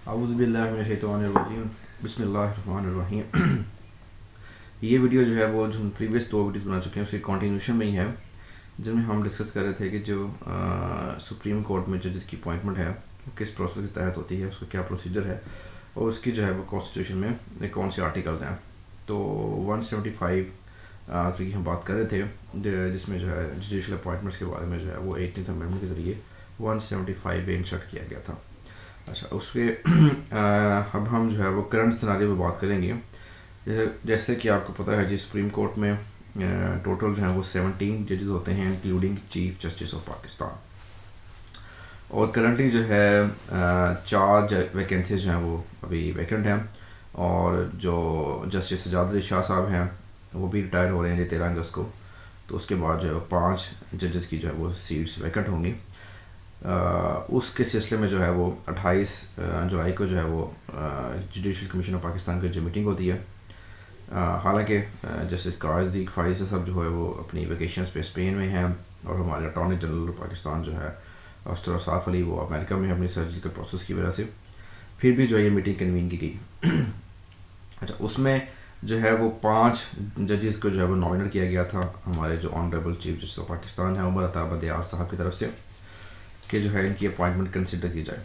औज़ुबिल्लाहिमिनश्शैतानिर्रजीम बिस्मिल्लाहिर्रहमानिर्रहीम। ये वीडियो जो है वो जो हम प्रीवियस 2 वीडियोस बना चुके हैं उसके कंटिन्यूशन में ही है, जिनमें हम डिस्कस कर रहे थे कि जो सुप्रीम कोर्ट में जजेस की अपॉइंटमेंट है वो किस प्रोसेस के तहत होती है, उसका क्या प्रोसीजर है और उसकी जो है वो कॉन्स्टिट्यूशन में कौन से आर्टिकल्स हैं। तो 175 की हम बात कर रहे थे, जिसमें जो है जुडिशल अपॉइंटमेंट्स के बारे में जो है वो 18th अमेंडमेंट के ज़रिए 175 में इंसर्ट किया गया था। अच्छा, उसके अब हम जो है वो करंट सिनारियो पे बात करेंगे। जैसे कि आपको पता है जी, सुप्रीम कोर्ट में टोटल जो है वो 17 जजेस होते हैं, including chief justice of Pakistan. और करंटली जो है 4 वैकेंसीज जो हैं वो अभी वैकेंट हैं, और जो जस्टिस सजाद अली शाह साहब हैं वो भी रिटायर हो रहे हैं 13 अगस्त को। तो उसके बाद जो है 5 जजेस की जो है वो सीट्स वैकेंट होंगी। उसके सिलसिले में जो है वो 28 जुलाई को जो है वो जुडिशल कमीशन ऑफ पाकिस्तान की जो मीटिंग होती है। हालांकि जस्टिस काज़ी फाइज सब जो है वो अपनी वेकेशंस पे स्पेन में हैं, और हमारे अटॉर्नी जनरल पाकिस्तान जो है अस्टर साफ अली वो अमेरिका में अपनी सर्जिकल प्रोसेस की वजह से, फिर भी जो है ये मीटिंग कन्वीन की गई। अच्छा, उसमें जो है वो 5 जजेस को जो है वो नॉमिनेट किया गया था हमारे जो honourable chief justice of Pakistan है उमर अता बदियार साहब की तरफ से, कि जो है इनकी अपॉइंटमेंट कंसिडर की जाए।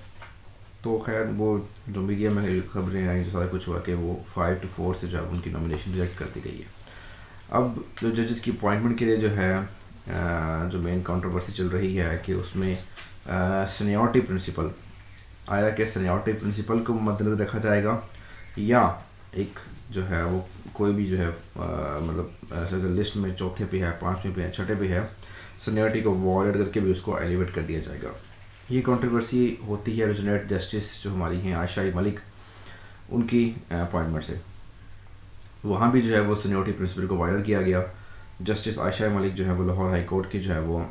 तो खैर वो जो मीडिया में खबरें आई, जो सारा कुछ हुआ कि वो 5 to 4 से जो है उनकी नॉमिनेशन रिजेक्ट कर दी गई है। अब जो जजेस की अपॉइंटमेंट के लिए जो है जो मेन कंट्रोवर्सी चल रही है कि उसमें सीनियरिटी प्रिंसिपल आया कि सीनियरिटी प्रिंसिपल को मद्देनजर रखा जाएगा, या एक जो है वो कोई भी जो है मतलब लिस्ट में चौथे पे है, 5वें पे है, 6ठे पे है, सीनियरिटी को वॉयड करके भी उसको एलिवेट कर दिया जाएगा। ये कंट्रोवर्सी होती है ओरिजिनेट जस्टिस जो हमारी हैं आयशा मलिक उनकी अपॉइंटमेंट से। वहाँ भी जो है वो सीनियरिटी प्रिंसिपल को वायड किया गया। जस्टिस आयशा मलिक जो है वो लाहौर हाई कोर्ट की जो है वो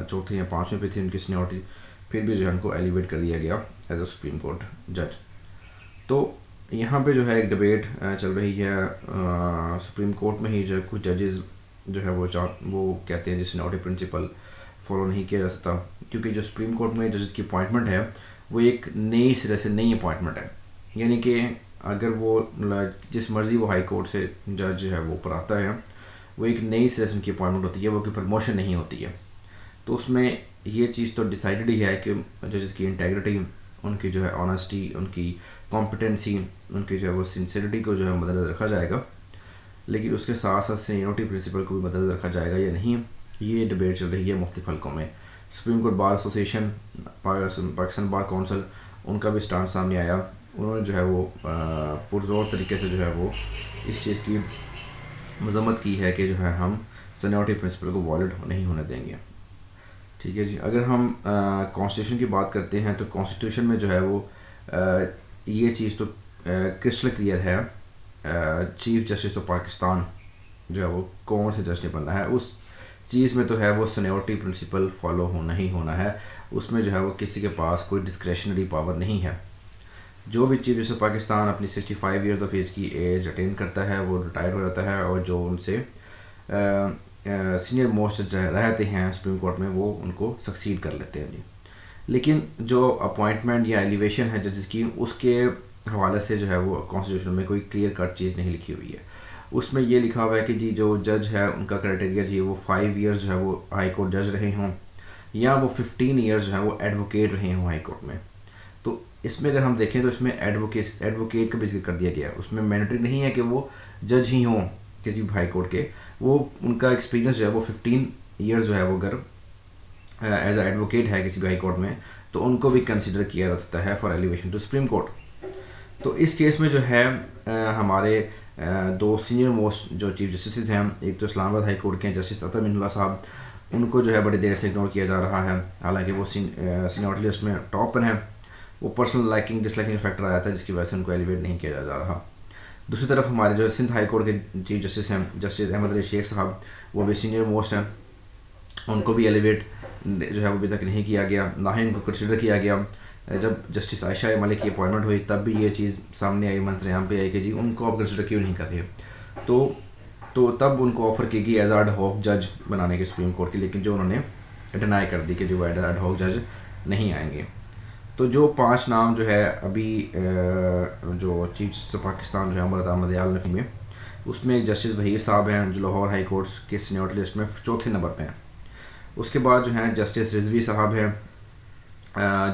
चौथे या 5वें पे थी उनकी सीनियरिटी, फिर भी जो है उनको एलिवेट कर दिया गया एज अ सुप्रीम कोर्ट जज। तो यहाँ पे जो है एक डिबेट चल रही है सुप्रीम कोर्ट में ही, जो कुछ जजेस जो है वो कहते हैं जिस सीनियरिटी प्रिंसिपल फॉलो नहीं किया जा सकता, क्योंकि जो सुप्रीम कोर्ट में जजेस की अपॉइंटमेंट है वो एक नई सिरे से नई अपॉइंटमेंट है। यानी कि अगर वो जिस मर्ज़ी वो हाई कोर्ट से जज है वो ऊपर आता है, वो एक नई सिरे से उनकी अपॉइंटमेंट होती है, वो कोई प्रमोशन नहीं होती है। तो उसमें ये चीज़ तो डिसाइडेड ही है कि जजेस की इंटेग्रिटी, उनकी जो है ऑनेस्टी, उनकी कॉम्पिटेंसी, उनकी जो है वो सिंसियरिटी को जो है मद्देनजर रखा जाएगा। लेकिन उसके साथ साथ सीनियरिटी प्रिंसिपल को भी मद्देनजर रखा जाएगा या नहीं, ये डिबेट चल रही है मुख्तलिफ हलकों में। Supreme court bar association, Pakistan bar council, उनका भी स्टैंड सामने आया। उन्होंने जो है वो पुरजोर तरीके से जो है वो इस चीज़ की मजम्मत की है कि जो है हम सीनियरिटी प्रिंसिपल को वॉलिड नहीं होने देंगे। ठीक है जी। अगर हम कॉन्स्टिट्यूशन की बात करते हैं तो कॉन्स्टिट्यूशन में जो है वो ये चीज़ तो क्रिस्टल क्लियर है, चीफ जस्टिस ऑफ पाकिस्तान जो है वो कौन से जज ने बनना है, उस चीज़ में तो है वो सीनियरिटी प्रिंसिपल फॉलो होना ही होना है। उसमें जो है वो किसी के पास कोई डिस्क्रेशनरी पावर नहीं है। जो भी चीफ जस्टिस ऑफ पाकिस्तान अपनी 65 ईयर्स ऑफ एज की एज अटेन करता है वो रिटायर हो जाता है, और जो उनसे सीनियर मोस्ट जज रहते हैं सुप्रीम कोर्ट में वो उनको सक्सीड कर लेते हैं जी। लेकिन जो अपॉइंटमेंट या एलिवेशन है जजेस की, उसके हवाले से जो है वो कॉन्स्टिट्यूशन में कोई क्लियर कट चीज़ नहीं लिखी हुई है। उसमें ये लिखा हुआ है कि जी जो जज है उनका क्राइटेरिया जी वो 5 ईयर्स जो है वो हाई कोर्ट जज रहे हों, या वो 15 ईयर्स जो है वो एडवोकेट रहे हों हाई कोर्ट में। तो इसमें अगर हम देखें तो इसमें एडवोकेट का भी जिक्र कर दिया गया है। उसमें मैंडेटरी नहीं है कि वो जज ही हों किसी भी हाई कोर्ट के, वो उनका एक्सपीरियंस जो है वो 15 ईयर्स जो है वो अगर एज अ एडवोकेट है किसी भी हाई कोर्ट में, तो उनको भी कंसिडर किया जा सकता है for elevation to supreme court. तो इस केस में जो है हमारे 2 सीनियर मोस्ट जो चीफ जस्टिस हैं, एक तो इस्लामाबाद हाई कोर्ट के हैं जस्टिस अतर मिनुल्लाह साहब, उनको जो है बड़ी देर से इग्नोर किया जा रहा है। हालांकि वो सीनियरिटी लिस्ट में टॉप पर हैं। वो पर्सनल लाइकिंग डिसलाइकिंग फैक्टर आया था जिसकी वजह से उनको एलिवेट नहीं किया जा रहा। दूसरी तरफ हमारे जो सिंध हाई कोर्ट के चीफ जस्टिस हैं जस्टिस अहमद अली शेख साहब, वो भी सीनियर मोस्ट हैं, उनको भी एलिवेट जो है वो अभी तक नहीं किया गया, ना ही उनको कंसिडर किया गया। जब जस्टिस आयशा मलिक की अपॉइंटमेंट हुई तब भी ये चीज़ सामने आई, मंजरेआम पे आई कि जी उनको आप कंसिडर क्यों नहीं कर रहे। तो तब उनको ऑफ़र की गई एज एड हॉक जज बनाने की सुप्रीम कोर्ट की, लेकिन जो उन्होंने डिनाई कर दी कि जो एड हॉक जज नहीं आएंगे। तो जो 5 नाम जो है अभी जो चीफ जस्टिस पाकिस्तान जो है अमर अहमद आल नफ़ी में, उसमें जस्टिस वहीर साहब हैं जो लाहौर हाई कोर्ट के सीनियरिटी लिस्ट में चौथे नंबर पे हैं। उसके बाद जो हैं जस्टिस रिजवी साहब हैं,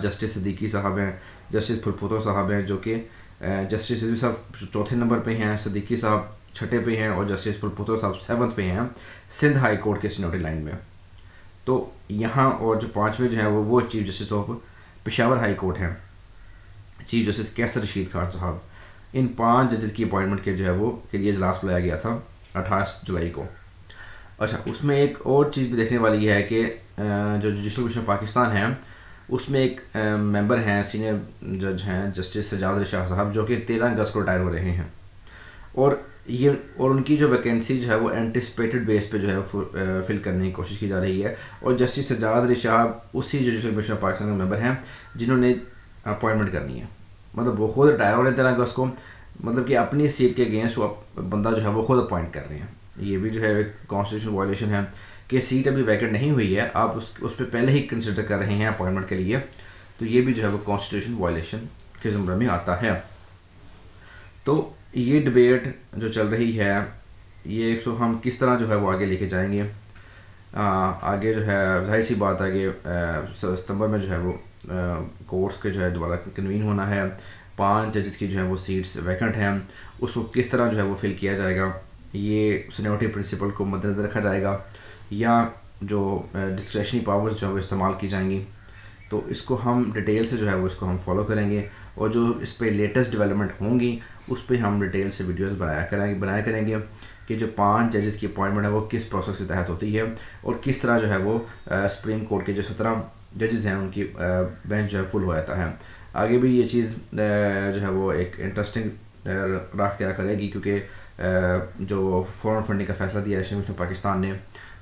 जस्टिस सिद्दीकी साहब हैं, जस्टिस फुलपुतो साहब हैं जो कि जस्टिस रिजवी साहब चौथे नंबर पे हैं, सिद्दीकी साहब छठे पे हैं और जस्टिस फुलपुतो साहब 7th पे हैं सिंध हाई कोर्ट के सीनियरिटी लाइन में। तो यहाँ और जो 5वें जो है वो chief justice of Peshawar high court हैं, चीफ जस्टिस कैसर रशीद खान साहब। इन 5 जजेस की अपॉइंटमेंट के जो है वो के लिए इजलास बुलाया गया था 28 जुलाई को। अच्छा, उसमें एक और चीज़ भी देखने वाली है कि जो जुडिशल कमीशन पाकिस्तान है उसमें एक मेंबर हैं, सीनियर जज हैं जस्टिस सजाद अली शाह साहब जो कि 13 अगस्त को रिटायर हो रहे हैं। और उनकी जो वैकेंसी जो है वो एंटिसिपेटेड बेस पे जो है फिल करने की कोशिश की जा रही है। और जस्टिस सजाद अली शाह उसी जुडिशल कमीशन पाकिस्तान के मेंबर हैं जिन्होंने अपॉइंटमेंट करनी है, मतलब वो खुद रिटायर हो रहे हैं 13 अगस्त को, मतलब कि अपनी सीट के अगेंस्ट वो बंदा जो है वो खुद अपॉइंट कर रहे हैं। ये भी जो है एक कॉन्स्टिट्यूशन वायलेशन है कि सीट अभी वैकेंट नहीं हुई है, आप उस पर पहले ही कंसिडर कर रहे हैं अपॉइंटमेंट के लिए, तो ये भी जो है वो कॉन्स्टिट्यूशन वायलेशन के ज़ुमरे में आता है। तो ये डिबेट जो चल रही है ये हम किस तरह जो है वो आगे लेके जाएंगे। आगे जो है जाहिर सी बात है कि सितंबर में जो है वो कोर्ट्स के जो है दोबारा कन्वीन होना है, 5 जजेस की जो है वो सीट्स वैकेंट हैं, उसको किस तरह जो है वो फिल किया जाएगा, ये सीनियरिटी प्रिंसिपल को मद्देनजर रखा जाएगा या जो डिस्क्रेशनरी पावर्स जो है वो इस्तेमाल की जाएंगी। तो इसको हम डिटेल से जो है वो इसको हम फॉलो करेंगे और जो इस पर लेटेस्ट डेवलपमेंट होंगी उस पर हम डिटेल से वीडियोस बनाया करेंगे कि जो 5 जजेस की अपॉइंटमेंट है वो किस प्रोसेस के तहत होती है और किस तरह जो है वो सुप्रीम कोर्ट के जो 17 जजेस हैं उनकी बेंच जो है फुल हो जाता है। आगे भी ये चीज़ जो है वो एक इंटरेस्टिंग राह तैयार करेगी क्योंकि जो फॉरेन फंडिंग का फैसला दिया है पाकिस्तान ने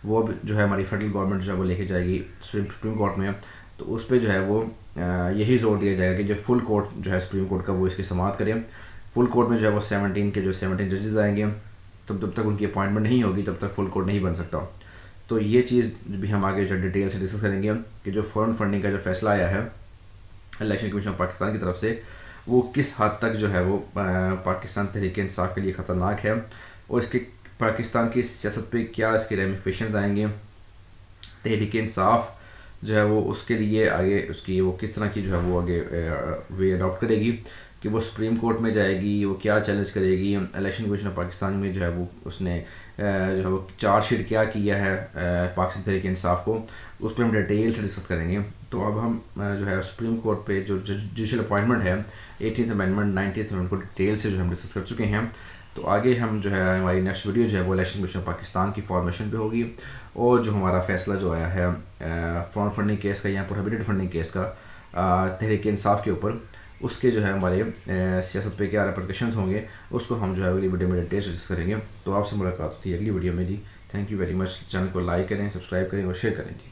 वो जो है हमारी फेडरल गवर्नमेंट जो है वो लेके जाएगी सुप्रीम कोर्ट में, तो उस पर जो है वो यही जोर दिया जाएगा कि जो फुल कोर्ट जो है सुप्रीम कोर्ट का वो इसकी समाअत करें। फुल कोर्ट में जो है वो 17 जजेस आएंगे, तब तक उनकी अपॉइंटमेंट नहीं होगी तब तक फुल कोर्ट नहीं बन सकता। तो ये चीज़ भी हम आगे जो डिटेल से डिस्कस करेंगे कि जो फॉरेन फंडिंग का जो फैसला आया है इलेक्शन कमीशन ऑफ पाकिस्तान की तरफ से वो किस हद तक जो है वो पाकिस्तान तहरीक इंसाफ के लिए ख़तरनाक है और इसके पाकिस्तान की सियासत पे क्या इसके रेमिफिकेशंस आएंगे। तहरीक इंसाफ जो है वो उसके लिए आगे उसकी वो किस तरह की जो है वो आगे वे अडॉप्ट करेगी कि वो सुप्रीम कोर्ट में जाएगी, वो क्या चैलेंज करेगी। इलेक्शन कमीशन ऑफ पाकिस्तान में जो है वो उसने जो है वो चार्जशीट क्या किया है पाकिस्तान तहरीक इंसाफ को, उस पर हम डिटेल से डिस्कस करेंगे। तो अब हम जो है सुप्रीम कोर्ट पे जो जुडिशल अपॉइंटमेंट है 18th अमेंडमेंट 90th अमेंडमेंट को डिटेल से जो हम डिस्कस कर चुके हैं। तो आगे हम जो है हमारी नेक्स्ट वीडियो जो है वो इलेक्शन कमीशन पाकिस्तान की फॉर्मेशन पे होगी और जो हमारा फैसला जो आया है फॉरेन फंडिंग केस का या प्रोहिबिटेड फंडिंग केस का तहरीक इंसाफ के ऊपर, उसके जो है हमारे सियासत पे क्या रिपरकशंस होंगे उसको हम जो है अगली वीडियो में डिटेल से डिस्कस करेंगे। तो आपसे मुलाकात होती है अगली वीडियो में जी। Thank you very much. Channel को लाइक करें, सब्सक्राइब करें और शेयर करें जी।